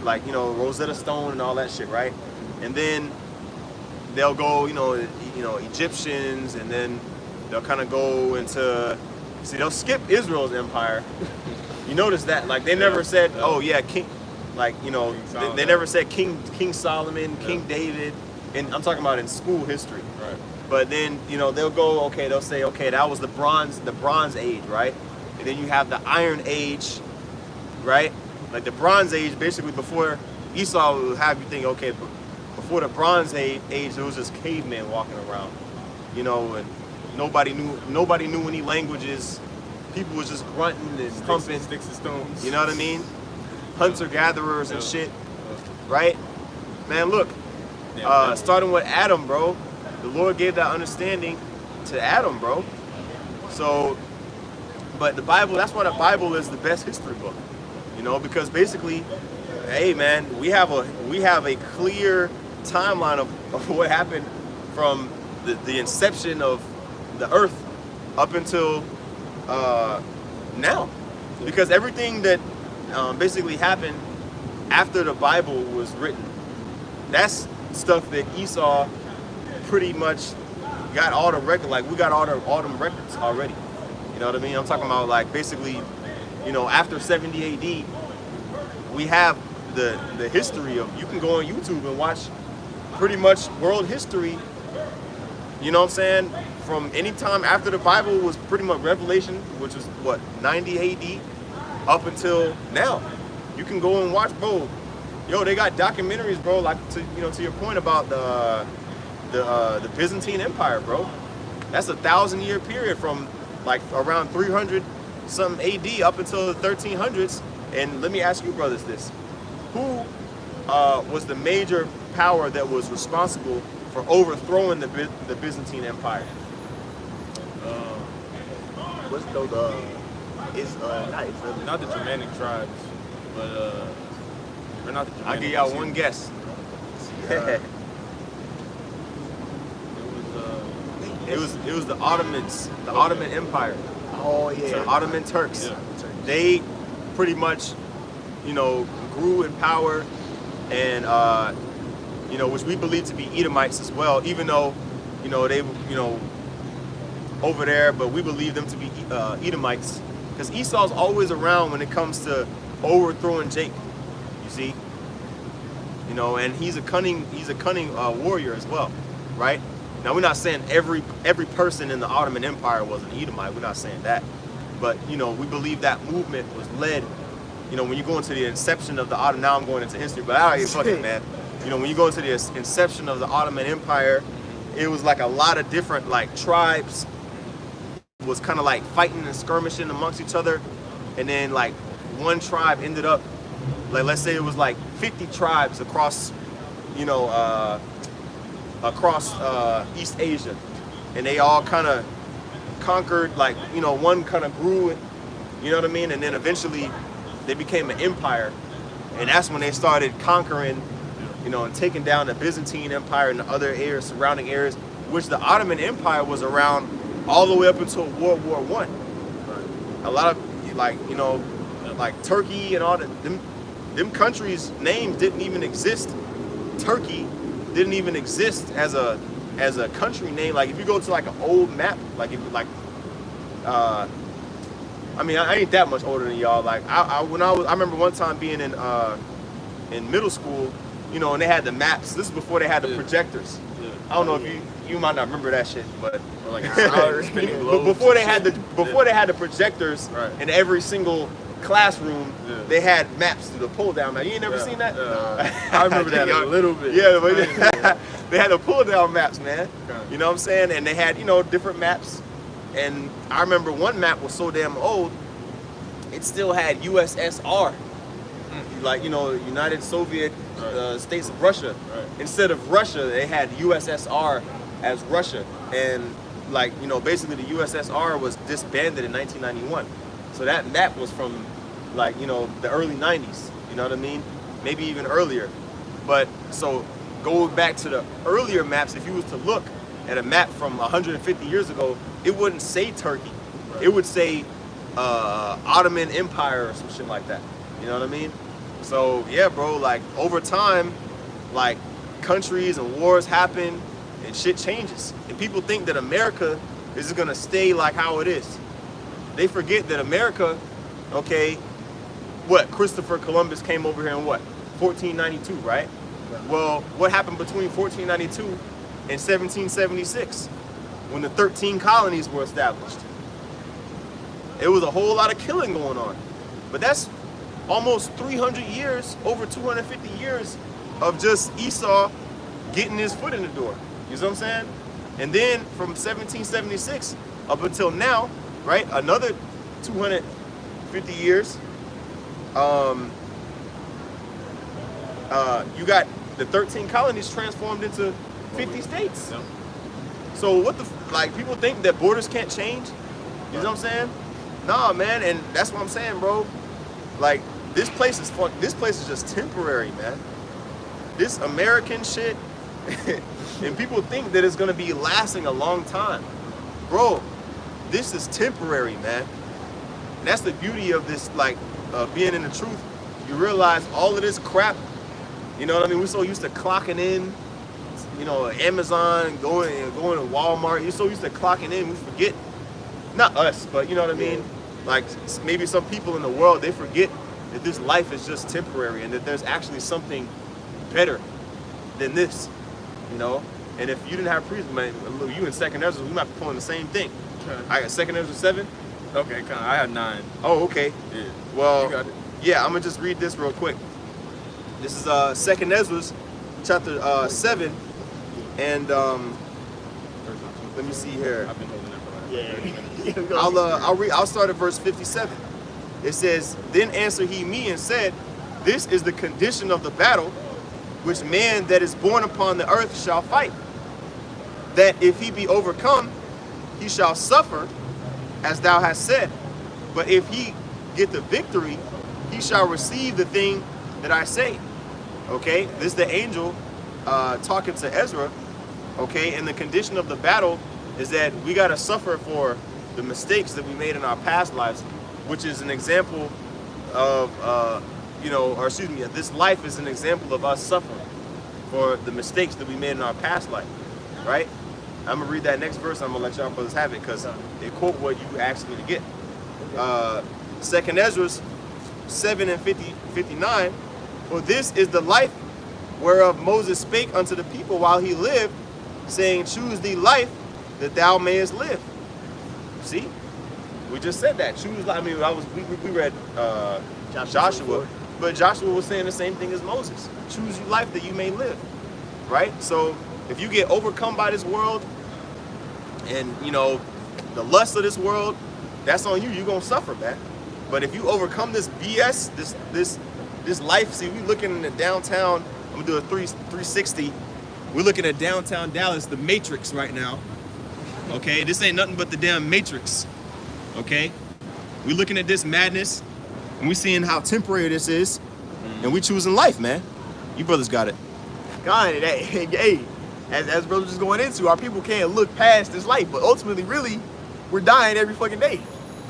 Like Rosetta Stone and all that shit, right? And then they'll go, Egyptians, and then they'll kind of go into. See, they'll skip Israel's empire. You notice that, like they never said, oh yeah, king, like they never said King Solomon, King David, and I'm talking about in school history. Right. But then they'll go, okay, they'll say, okay, that was the Bronze Age, right? And then you have the Iron Age, right? Like the Bronze Age, basically before Esau would have you think, okay, before the Bronze Age, there was just cavemen walking around, and nobody knew any languages. People was just grunting and pumping sticks and stones. You know what I mean? Hunter-gatherers and shit, right? Man, look, starting with Adam, bro. The Lord gave that understanding to Adam, bro. So, but the Bible, that's why the Bible is the best history book, because basically, hey, man, we have a clear timeline of what happened from the inception of the earth up until now, because everything that basically happened after the Bible was written, that's stuff that Esau pretty much got all the record. Like we got all them records already. You know what I mean? I'm talking about like basically, after 70 AD, we have the history of, you can go on YouTube and watch pretty much world history, you know what I'm saying, from any time after the Bible was pretty much Revelation, which was what, 90 AD, up until now. You can go and watch, bro. Yo, they got documentaries, bro, like to your point about the Byzantine Empire, bro. That's a 1,000-year period from like around 300 something AD up until the 1300s. And let me ask you brothers this: who was the major power that was responsible for overthrowing the Byzantine Empire? What's the it's not the Germanic tribes, but or not the Germanic. I'll give y'all one guess. It was the Ottomans, the Ottoman Empire. Oh yeah. The Ottoman Turks. Yeah. They pretty much, grew in power, and which we believe to be Edomites as well, even though, they, over there, but we believe them to be Edomites, because Esau's always around when it comes to overthrowing Jacob. You see, and he's a cunning warrior as well, right? Now, we're not saying every person in the Ottoman Empire was an Edomite. We're not saying that. But, we believe that movement was led, when you go into the inception of the Ottoman, now I'm going into history, but I ain't fucking, man. When you go into the inception of the Ottoman Empire, it was like a lot of different, like, tribes was kind of like fighting and skirmishing amongst each other. And then, like, one tribe ended up, like, let's say it was like 50 tribes across, East Asia, and they all kind of conquered, like, one kind of grew, you know what I mean, and then eventually they became an empire, and that's when they started conquering, and taking down the Byzantine Empire and the other areas, surrounding areas, which the Ottoman Empire was around all the way up until World War I. A lot of, like, like Turkey and all that, them countries' names didn't even exist. Turkey didn't even exist as a country name. Like, if you go to like an old map, like, if like I ain't that much older than y'all. Like, I remember one time being in middle school, and they had the maps. This is before they had the projectors. Yeah. I don't know if you might not remember that shit, but Or like spinning but globes. before they had the projectors, Right. in every single classroom, Yeah. they had maps to the pull down map. You ain't never seen that? I remember that a little bit. Yeah, but they had the pull down maps, man. Okay. You know what I'm saying? And they had, different maps. And I remember one map was so damn old, it still had USSR, like, United Soviet States of Russia. Right. Instead of Russia, they had USSR as Russia. And, like, basically the USSR was disbanded in 1991. So that map was from, like, the early 90s, you know what I mean? Maybe even earlier. But, so, go back to the earlier maps, if you was to look at a map from 150 years ago, it wouldn't say Turkey. Right. It would say Ottoman Empire or some shit like that. You know what I mean? So, yeah, bro, like, over time, like, countries and wars happen and shit changes. And people think that America is just gonna stay like how it is. They forget that America, okay, Christopher Columbus came over here in 1492, right? Well, what happened between 1492 and 1776 when the 13 colonies were established? It was a whole lot of killing going on. But that's almost 300 years, over 250 years of just Esau getting his foot in the door. You know what I'm saying? And then from 1776 up until now, right, another 250 years, you got the 13 colonies transformed into 50 states. Yep. So what people think that borders can't change? You know what I'm saying? Nah, man, and that's what I'm saying, bro. Like, this place is just temporary, man. This American shit, and people think that it's gonna be lasting a long time. Bro, this is temporary, man. And that's the beauty of this, like, being in the truth. You realize all of this crap, you know what I mean? We're so used to clocking in, Amazon, going to Walmart. You're so used to clocking in, we forget. Not us, but you know what I mean? Like, maybe some people in the world, they forget that this life is just temporary and that there's actually something better than this, you know? And if you didn't have priests, man, you in Second Ezra, we might be pulling the same thing. I got Second Ezra 7. Okay, kind of. I had 9. Oh, okay. Yeah. Well, You got it. yeah, I'm gonna just read this real quick. This is Second Ezra, chapter 7, and let me see here. I've been holding that for like 30 minutes. I'll start at verse 57. It says, "Then answered he me and said, This is the condition of the battle which man that is born upon the earth shall fight. That if he be overcome, he shall suffer, as thou hast said. But if he get the victory, he shall receive the thing that I say." Okay, this is the angel talking to Ezra. Okay, and the condition of the battle is that we got to suffer for the mistakes that we made in our past lives, which is an example of, this life is an example of us suffering for the mistakes that we made in our past life, right? I'm going to read that next verse. I'm going to let y'all brothers have it because they quote what you asked me to get. Second Ezra 7 and 59, "For this is the life whereof Moses spake unto the people while he lived, saying, Choose thee life, that thou mayest live." See? We just said that. Choose life. I mean, we read Joshua, but Joshua was saying the same thing as Moses. Choose you life that you may live. Right? So if you get overcome by this world and, the lust of this world, that's on you. You're going to suffer, man. But if you overcome this BS, this life, see, we looking in the downtown, I'm going to do a 360. We're looking at downtown Dallas, the Matrix right now. Okay, this ain't nothing but the damn Matrix. Okay, we looking at this madness, and we seeing how temporary this is, and we choosing life, man. You brothers got it. God, hey, as brothers is going into, our people can't look past this life, but ultimately, really, we're dying every fucking day.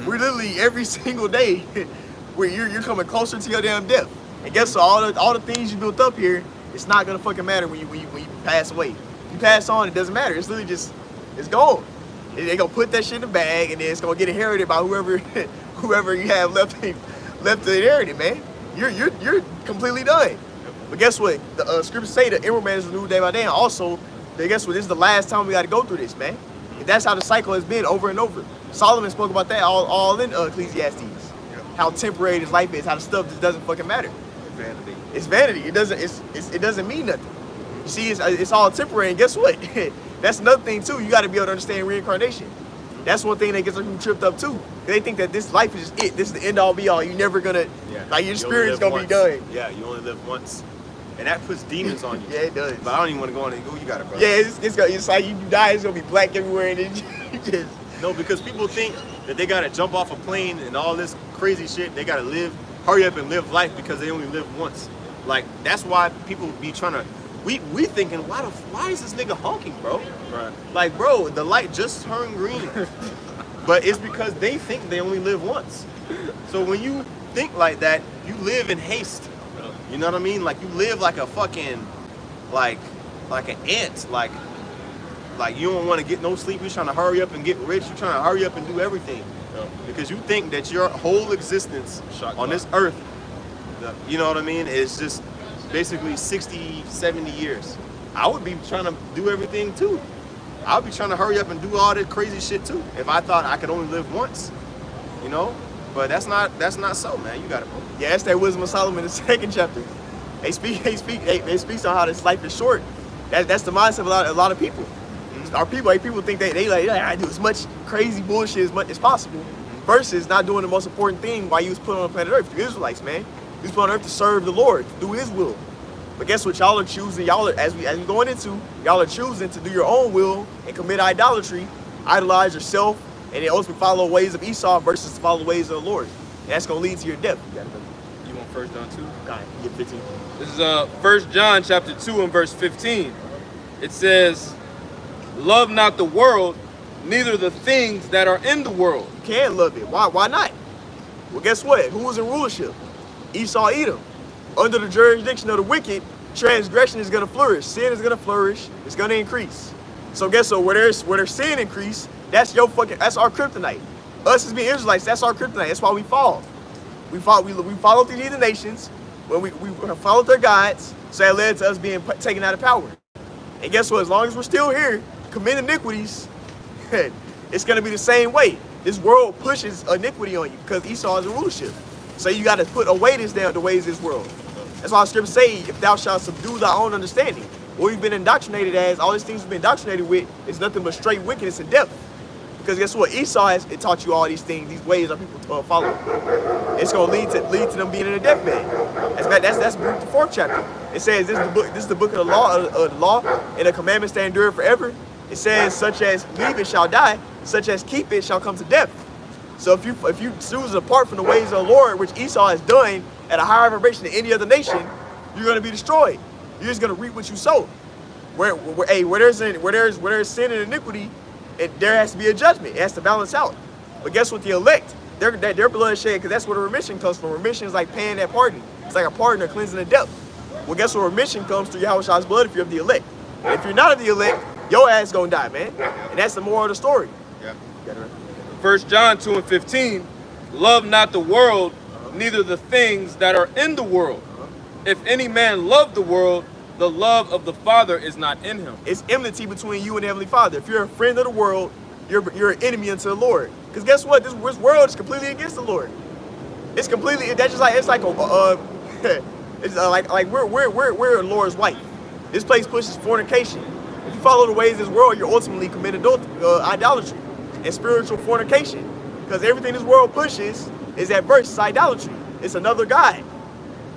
We're literally every single day, where you're coming closer to your damn death. And guess what? All the things you built up here, it's not gonna fucking matter when you pass away. You pass on, it doesn't matter. It's literally just, it's gone. They gonna put that shit in the bag, and then it's gonna get inherited by whoever you have left to inherit it, man. You're completely done. But guess what? The scriptures say the inward man is renewed day by day, and also, guess what? This is the last time we got to go through this, man. And that's how the cycle has been over and over. Solomon spoke about that all in Ecclesiastes. Yeah. How temporary this life is, how the stuff just doesn't fucking matter. Vanity. It's vanity. It doesn't mean nothing. You see, it's all temporary. And guess what? That's another thing too. You got to be able to understand reincarnation. That's one thing that gets them tripped up too. They think that this life is just it. This is the end all be all. You're never gonna, like, your spirit is gonna be done. Yeah, you only live once, and that puts demons on you. Yeah, it does. But I don't even want to go on and go. You got it, bro. Yeah, it's like you die. It's gonna be black everywhere, and then you just. No, because people think that they gotta jump off a plane and all this crazy shit. They gotta hurry up and live life because they only live once. Like, that's why people be trying to. We thinking, why is this nigga honking, bro? Right. Like, bro, the light just turned green. But it's because they think they only live once. So when you think like that, you live in haste. You know what I mean? Like, you live like a fucking, like an ant. Like you don't want to get no sleep. You're trying to hurry up and get rich. You're trying to hurry up and do everything. Yeah. Because you think that your whole existence on this earth, you know what I mean, is just basically 60, 70 years. I would be trying to do everything too. I would be trying to hurry up and do all that crazy shit too if I thought I could only live once, you know? But that's not so, man. You got it, bro. Yeah, that's that wisdom of Solomon in the 2nd chapter. They speak on how this life is short. That's the mindset of a lot of people. Our people think they like, I do as much crazy bullshit as possible, versus not doing the most important thing while you was put on planet Earth. The Israelites, man, you was put on Earth to serve the Lord, to do His will. But guess what? Y'all are choosing. As we going into, y'all are choosing to do your own will and commit idolatry, idolize yourself, and then ultimately follow ways of Esau versus follow the ways of the Lord. And that's gonna lead to your death. You want 1 John 2? Go ahead, get 15. This is 1 John chapter 2 and verse 15. It says, "Love not the world, neither the things that are in the world." You can't love it. Why not? Well, guess what? Who was in rulership? Esau, Edom. Under the jurisdiction of the wicked, transgression is going to flourish. Sin is going to flourish. It's going to increase. So guess what? Where there's sin increase, that's our kryptonite. Us as being Israelites, that's our kryptonite. That's why we fall. We followed these heathen nations. When we followed their gods, so that led to us being taken out of power. And guess what? As long as we're still here committing iniquities, it's going to be the same way. This world pushes iniquity on you because Esau is a rulership. So you got to put away the ways of this world. That's why the scriptures say, if thou shalt subdue thy own understanding. What we've been indoctrinated as, all these things we've been indoctrinated with, is nothing but straight wickedness and death. Because guess what? Esau it taught you all these things, these ways that people follow. It's going to lead to them being in a deathbed. That's the 4th chapter. It says this is the book of the law, and the commandments that endure forever. It says, such as leave it shall die, such as keep it shall come to death. So if you choose to depart from the ways of the Lord, which Esau has done at a higher vibration than any other nation, you're going to be destroyed. You're just going to reap what you sow. Where there's sin and iniquity, there has to be a judgment. It has to balance out. But guess what? The elect, their blood shed, because that's where the remission comes from. Remission is like paying that pardon. It's like a pardon or cleansing the debt. Well, guess what? Remission comes through Yahweh's blood if you're of the elect. And if you're not of the elect, your ass gonna die, man. And that's the moral of the story. Yeah. 1 John 2:15, love not the world, neither the things that are in the world. If any man love the world, the love of the Father is not in him. It's enmity between you and the Heavenly Father. If you're a friend of the world, you're an enemy unto the Lord. Because guess what? This world is completely against the Lord. It's completely. That's just like we're the Lord's wife. This place pushes fornication. If you follow the ways of this world, you're ultimately committing idolatry and spiritual fornication. Because everything this world pushes is adverse. It's idolatry. It's another god.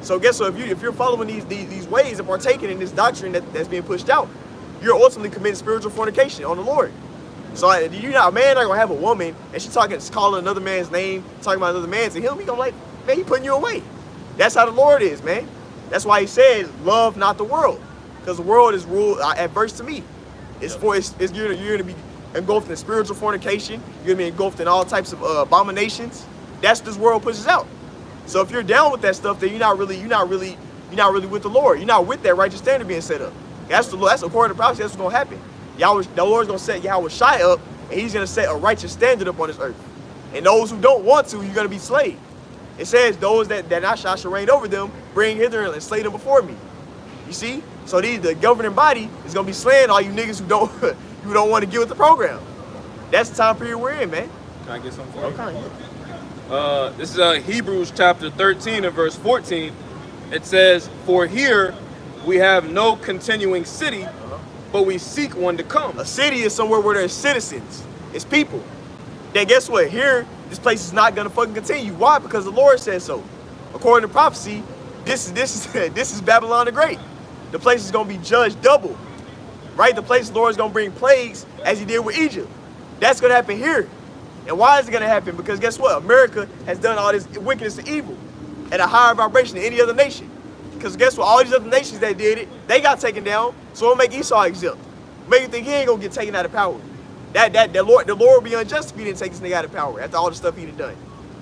So guess what? If you're following these ways and partaking in this doctrine that's being pushed out, you're ultimately committing spiritual fornication on the Lord. So a man not gonna have a woman and she calling another man's name, talking about another man to him. He gonna like, man, he putting you away. That's how the Lord is, man. That's why he said, love not the world, because the world is ruled adverse to me. You're gonna be engulfed in spiritual fornication. You're gonna be engulfed in all types of abominations. That's what this world pushes out. So if you're down with that stuff, then you're not really with the Lord. You're not with that righteous standard being set up. That's according to prophecy. That's what's gonna happen. The Lord's gonna set Yahweh Shai up, and he's gonna set a righteous standard up on this earth. And those who don't want to, you're gonna be slain. It says those that not shall reign over them, bring hither and slay them before me. You see? So the governing body is gonna be slaying all you niggas who don't want to get with the program. That's the time period we're in, man. Can I get something for you? Okay. This is Hebrews chapter 13 and verse 14. It says, for here we have no continuing city, but we seek one to come. A city is somewhere where there's citizens. It's people. Then guess what? Here, this place is not gonna fucking continue. Why? Because the Lord said so. According to prophecy, this is Babylon the Great. The place is gonna be judged double. Right? The place the Lord is gonna bring plagues as he did with Egypt. That's gonna happen here. And why is it gonna happen? Because guess what? America has done all this wickedness and evil at a higher vibration than any other nation. Because guess what? All these other nations that did it, they got taken down. So it'll make Esau exempt. Make you think he ain't gonna get taken out of power. The Lord will be unjust if he didn't take this nigga out of power after all the stuff he done.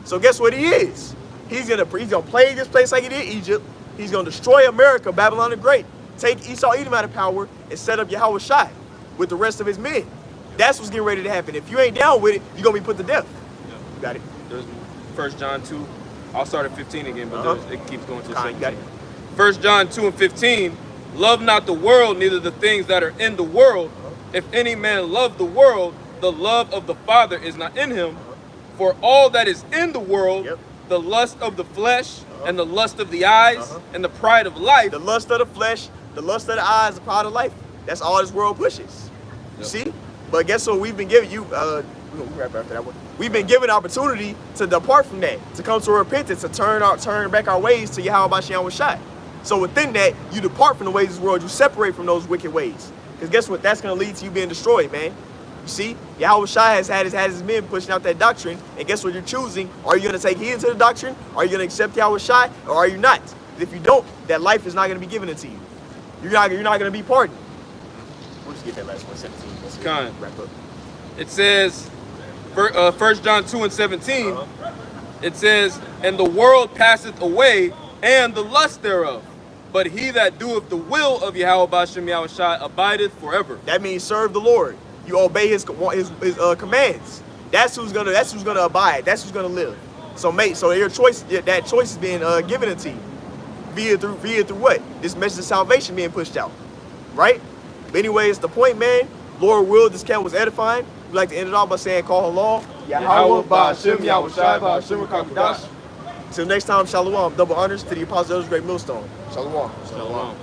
So guess what he is? He's gonna plague this place like he did Egypt. He's gonna destroy America, Babylon the Great. Take Esau, Edom out of power, and set up Yahweh Shai with the rest of his men. That's what's getting ready to happen. If you ain't down with it, you're gonna be put to death. Yeah. You got it. There's 1 John 2. I'll start at 15 again, but it keeps going to the You got it. 1 John 2 and 15. Love not the world, neither the things that are in the world. If any man love the world, the love of the Father is not in him. For all that is in the world, the lust of the flesh, and the lust of the eyes, and the pride of life. The lust of the flesh, the lust of the eyes, the pride of life. That's all this world pushes. You see? But guess what? We've been giving you, we'll wrap after that one. We've been given opportunity to depart from that, to come to repentance, to turn back our ways to Yahweh Shem Shai. So within that, you depart from the ways of this world. You separate from those wicked ways. Because guess what? That's going to lead to you being destroyed, man. You see? Yahweh Shai has had his men pushing out that doctrine. And guess what you're choosing? Are you going to take heed to the doctrine? Are you going to accept Yahweh Shai? Or are you not? If you don't, that life is not going to be given into you. You're not going to be pardoned. We'll just get that last one, 17. Wrap up. It says, 1 John 2 and 17, it says, and the world passeth away, and the lust thereof. But he that doeth the will of Yahweh Bashem Yahweh Shai abideth forever. That means serve the Lord. You obey his commands. That's who's gonna abide. That's who's gonna live. So mate, so your choice, that choice is being given to you via through what? This message of salvation being pushed out, right? But anyways, the point, man. Lord will, this camp was edifying. We'd like to end it off by saying, call Allah. Yahweh Ba'Shem Yahweh Shai Ba'Shem Kakudash. Till next time, shalom. Double honors to the apostles, great millstone. Shalom. Shalom.